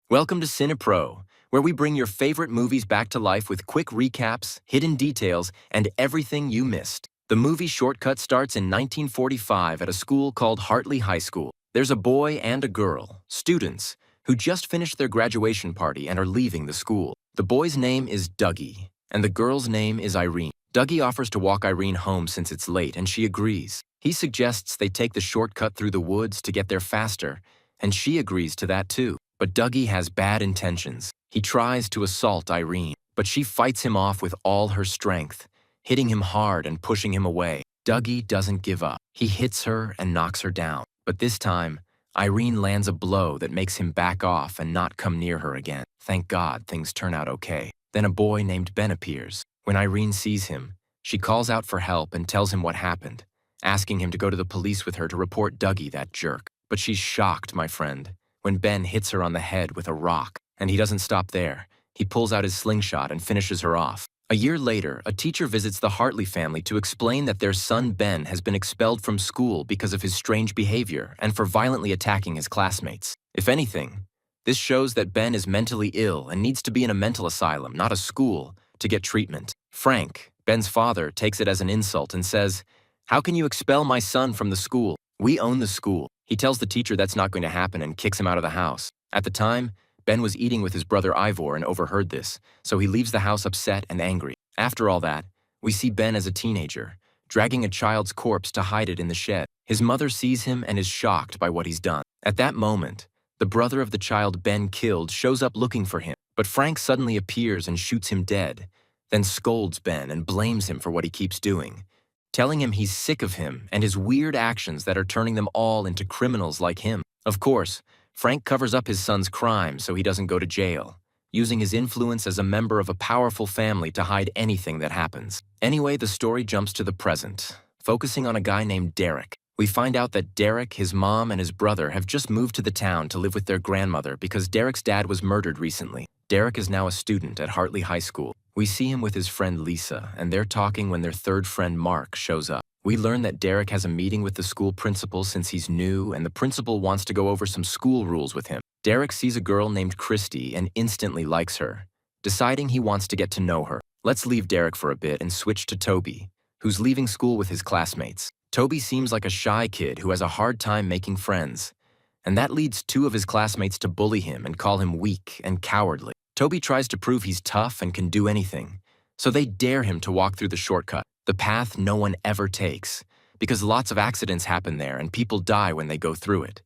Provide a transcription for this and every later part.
Welcome to CINEPRO, where we bring your favorite movies back to life with quick recaps, hidden details, and everything you missed. The movie Shortcut starts in 1945 at a school called Hartley High School. There's a boy and a girl, students, who just finished their graduation party and are leaving the school. The boy's name is Dougie, and the girl's name is Irene. Dougie offers to walk Irene home since it's late, and she agrees. He suggests they take the shortcut through the woods to get there faster, and she agrees to that too. But Dougie has bad intentions. He tries to assault Irene, but she fights him off with all her strength, hitting him hard and pushing him away. Dougie doesn't give up. He hits her and knocks her down. But this time, Irene lands a blow that makes him back off and not come near her again. Thank God things turn out okay. Then a boy named Ben appears. When Irene sees him, she calls out for help and tells him what happened, asking him to go to the police with her to report Dougie, that jerk. But she's shocked, my friend, when Ben hits her on the head with a rock. And he doesn't stop there. He pulls out his slingshot and finishes her off. A year later, a teacher visits the Hartley family to explain that their son Ben has been expelled from school because of his strange behavior and for violently attacking his classmates. If anything, this shows that Ben is mentally ill and needs to be in a mental asylum, not a school, to get treatment. Frank, Ben's father, takes it as an insult and says, "How can you expel my son from the school? We own the school." He tells the teacher that's not going to happen and kicks him out of the house. At the time, Ben was eating with his brother Ivor and overheard this, so he leaves the house upset and angry. After all that, we see Ben as a teenager, dragging a child's corpse to hide it in the shed. His mother sees him and is shocked by what he's done. At that moment, the brother of the child Ben killed shows up looking for him, but Frank suddenly appears and shoots him dead, then scolds Ben and blames him for what he keeps doing, telling him he's sick of him and his weird actions that are turning them all into criminals like him. Of course, Frank covers up his son's crime so he doesn't go to jail, using his influence as a member of a powerful family to hide anything that happens. Anyway, the story jumps to the present, focusing on a guy named Derek. We find out that Derek, his mom, and his brother have just moved to the town to live with their grandmother because Derek's dad was murdered recently. Derek is now a student at Hartley High School. We see him with his friend Lisa, and they're talking when their third friend Mark shows up. We learn that Derek has a meeting with the school principal since he's new, and the principal wants to go over some school rules with him. Derek sees a girl named Christy and instantly likes her, deciding he wants to get to know her. Let's leave Derek for a bit and switch to Toby, who's leaving school with his classmates. Toby seems like a shy kid who has a hard time making friends, and that leads two of his classmates to bully him and call him weak and cowardly. Toby tries to prove he's tough and can do anything, so they dare him to walk through the shortcut, the path no one ever takes, because lots of accidents happen there and people die when they go through it.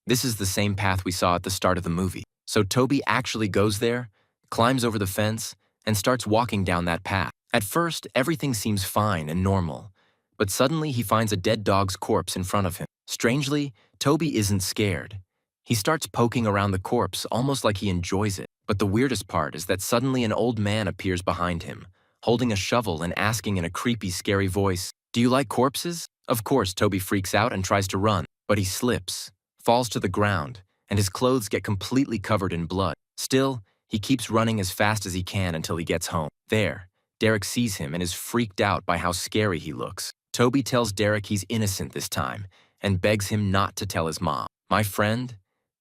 This is the same path we saw at the start of the movie. So Toby actually goes there, climbs over the fence, and starts walking down that path. At first, everything seems fine and normal, but suddenly he finds a dead dog's corpse in front of him. Strangely, Toby isn't scared. He starts poking around the corpse almost like he enjoys it. But the weirdest part is that suddenly an old man appears behind him, holding a shovel and asking in a creepy, scary voice, "Do you like corpses?" Of course, Toby freaks out and tries to run, but he slips, falls to the ground, and his clothes get completely covered in blood. Still, he keeps running as fast as he can until he gets home. There, Derek sees him and is freaked out by how scary he looks. Toby tells Derek he's innocent this time and begs him not to tell his mom. My friend,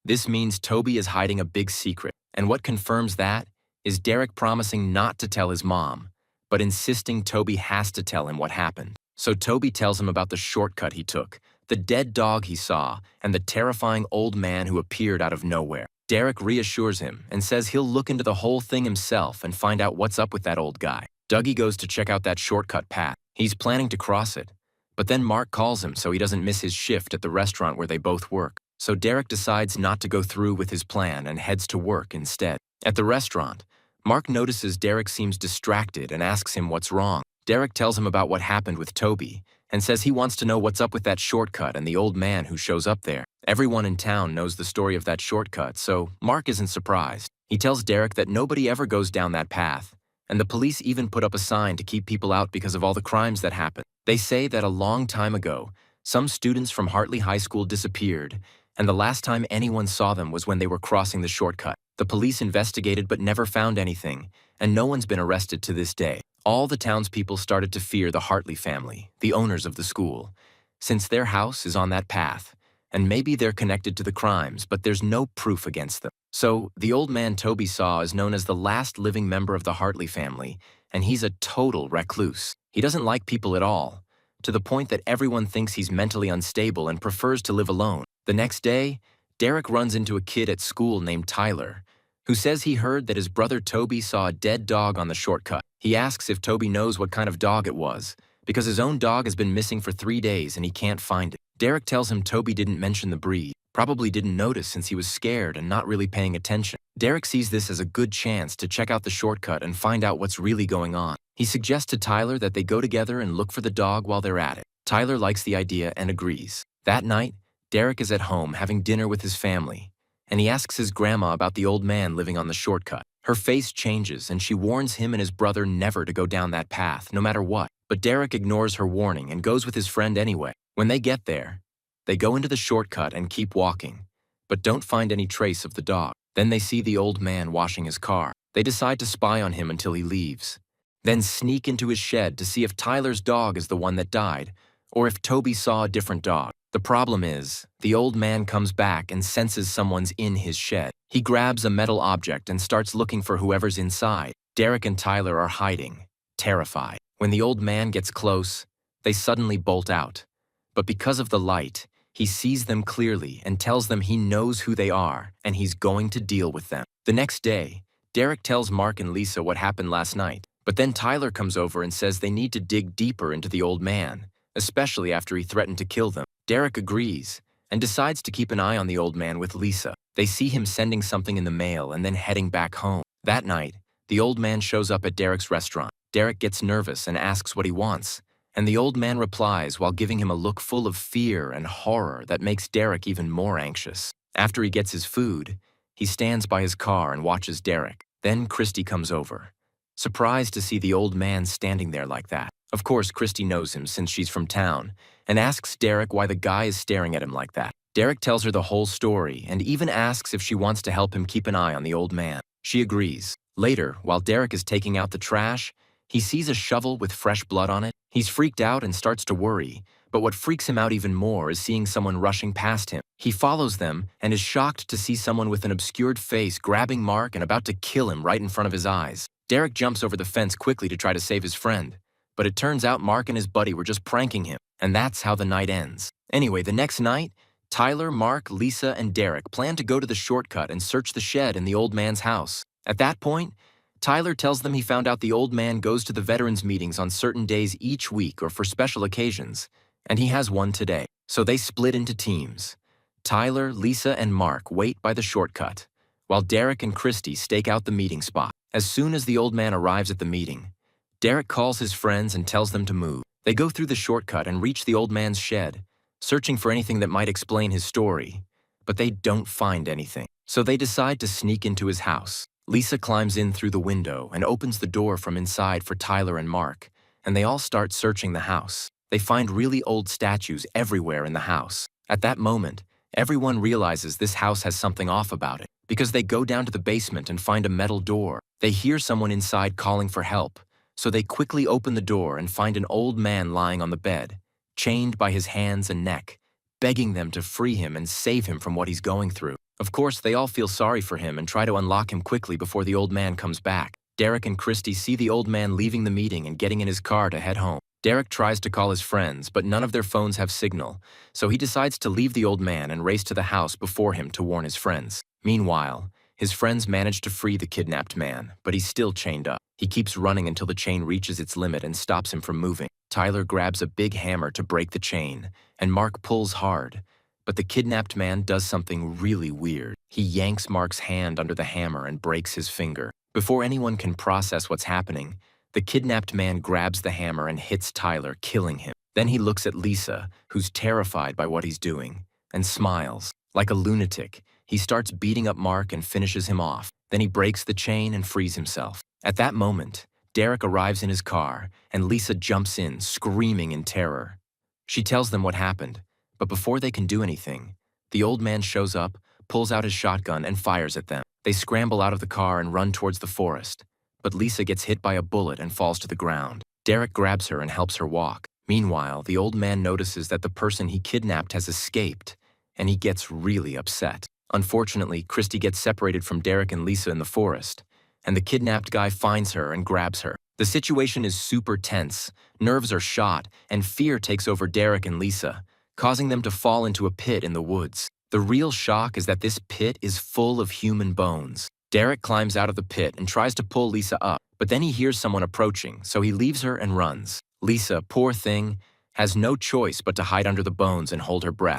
this means Toby is hiding a big secret, and what confirms that is Derek promising not to tell his mom, but insisting Toby has to tell him what happened. So Toby tells him about the shortcut he took, the dead dog he saw, and the terrifying old man who appeared out of nowhere. Derek reassures him and says he'll look into the whole thing himself and find out what's up with that old guy. Dougie goes to check out that shortcut path. He's planning to cross it, but then Mark calls him so he doesn't miss his shift at the restaurant where they both work. So Derek decides not to go through with his plan and heads to work instead. At the restaurant, Mark notices Derek seems distracted and asks him what's wrong. Derek tells him about what happened with Toby and says he wants to know what's up with that shortcut and the old man who shows up there. Everyone in town knows the story of that shortcut, so Mark isn't surprised. He tells Derek that nobody ever goes down that path, and the police even put up a sign to keep people out because of all the crimes that happen. They say that a long time ago, some students from Hartley High School disappeared, and the last time anyone saw them was when they were crossing the shortcut. The police investigated but never found anything, and no one's been arrested to this day. All the townspeople started to fear the Hartley family, the owners of the school, since their house is on that path, and maybe they're connected to the crimes, but there's no proof against them. So, the old man Toby saw is known as the last living member of the Hartley family, and he's a total recluse. He doesn't like people at all, to the point that everyone thinks he's mentally unstable and prefers to live alone. The next day, Derek runs into a kid at school named Tyler, who says he heard that his brother Toby saw a dead dog on the shortcut. He asks if Toby knows what kind of dog it was, because his own dog has been missing for 3 days and he can't find it. Derek tells him Toby didn't mention the breed, probably didn't notice since he was scared and not really paying attention. Derek sees this as a good chance to check out the shortcut and find out what's really going on. He suggests to Tyler that they go together and look for the dog while they're at it. Tyler likes the idea and agrees. That night, Derek is at home having dinner with his family, and he asks his grandma about the old man living on the shortcut. Her face changes and she warns him and his brother never to go down that path, no matter what. But Derek ignores her warning and goes with his friend anyway. When they get there, they go into the shortcut and keep walking, but don't find any trace of the dog. Then they see the old man washing his car. They decide to spy on him until he leaves, then sneak into his shed to see if Tyler's dog is the one that died, or if Toby saw a different dog. The problem is, the old man comes back and senses someone's in his shed. He grabs a metal object and starts looking for whoever's inside. Derek and Tyler are hiding, terrified. When the old man gets close, they suddenly bolt out. But because of the light, he sees them clearly and tells them he knows who they are and he's going to deal with them. The next day, Derek tells Mark and Lisa what happened last night, but then Tyler comes over and says they need to dig deeper into the old man, especially after he threatened to kill them. Derek agrees and decides to keep an eye on the old man with Lisa. They see him sending something in the mail and then heading back home. That night, the old man shows up at Derek's restaurant. Derek gets nervous and asks what he wants, and the old man replies while giving him a look full of fear and horror that makes Derek even more anxious. After he gets his food, he stands by his car and watches Derek. Then Christy comes over, surprised to see the old man standing there like that. Of course, Christy knows him since she's from town, and asks Derek why the guy is staring at him like that. Derek tells her the whole story and even asks if she wants to help him keep an eye on the old man. She agrees. Later, while Derek is taking out the trash, he sees a shovel with fresh blood on it. He's freaked out and starts to worry, but what freaks him out even more is seeing someone rushing past him. He follows them and is shocked to see someone with an obscured face grabbing Mark and about to kill him right in front of his eyes. Derek jumps over the fence quickly to try to save his friend, but it turns out Mark and his buddy were just pranking him, and that's how the night ends. Anyway, the next night, Tyler, Mark, Lisa, and Derek plan to go to the shortcut and search the shed in the old man's house. At that point, Tyler tells them he found out the old man goes to the veterans meetings on certain days each week or for special occasions, and he has one today. So they split into teams. Tyler, Lisa, and Mark wait by the shortcut, while Derek and Christy stake out the meeting spot. As soon as the old man arrives at the meeting, Derek calls his friends and tells them to move. They go through the shortcut and reach the old man's shed, searching for anything that might explain his story, but they don't find anything. So they decide to sneak into his house. Lisa climbs in through the window and opens the door from inside for Tyler and Mark, and they all start searching the house. They find really old statues everywhere in the house. At that moment, everyone realizes this house has something off about it, because they go down to the basement and find a metal door. They hear someone inside calling for help, so they quickly open the door and find an old man lying on the bed, chained by his hands and neck, begging them to free him and save him from what he's going through. Of course, they all feel sorry for him and try to unlock him quickly before the old man comes back. Derek and Christy see the old man leaving the meeting and getting in his car to head home. Derek tries to call his friends, but none of their phones have signal, so he decides to leave the old man and race to the house before him to warn his friends. Meanwhile, his friends manage to free the kidnapped man, but he's still chained up. He keeps running until the chain reaches its limit and stops him from moving. Tyler grabs a big hammer to break the chain, and Mark pulls hard. But the kidnapped man does something really weird. He yanks Mark's hand under the hammer and breaks his finger. Before anyone can process what's happening, the kidnapped man grabs the hammer and hits Tyler, killing him. Then he looks at Lisa, who's terrified by what he's doing, and smiles. Like a lunatic, he starts beating up Mark and finishes him off. Then he breaks the chain and frees himself. At that moment, Derek arrives in his car, and Lisa jumps in, screaming in terror. She tells them what happened. But before they can do anything, the old man shows up, pulls out his shotgun, and fires at them. They scramble out of the car and run towards the forest, but Lisa gets hit by a bullet and falls to the ground. Derek grabs her and helps her walk. Meanwhile, the old man notices that the person he kidnapped has escaped, and he gets really upset. Unfortunately, Christy gets separated from Derek and Lisa in the forest, and the kidnapped guy finds her and grabs her. The situation is super tense, nerves are shot, and fear takes over Derek and Lisa, causing them to fall into a pit in the woods. The real shock is that this pit is full of human bones. Derek climbs out of the pit and tries to pull Lisa up, but then he hears someone approaching, so he leaves her and runs. Lisa, poor thing, has no choice but to hide under the bones and hold her breath.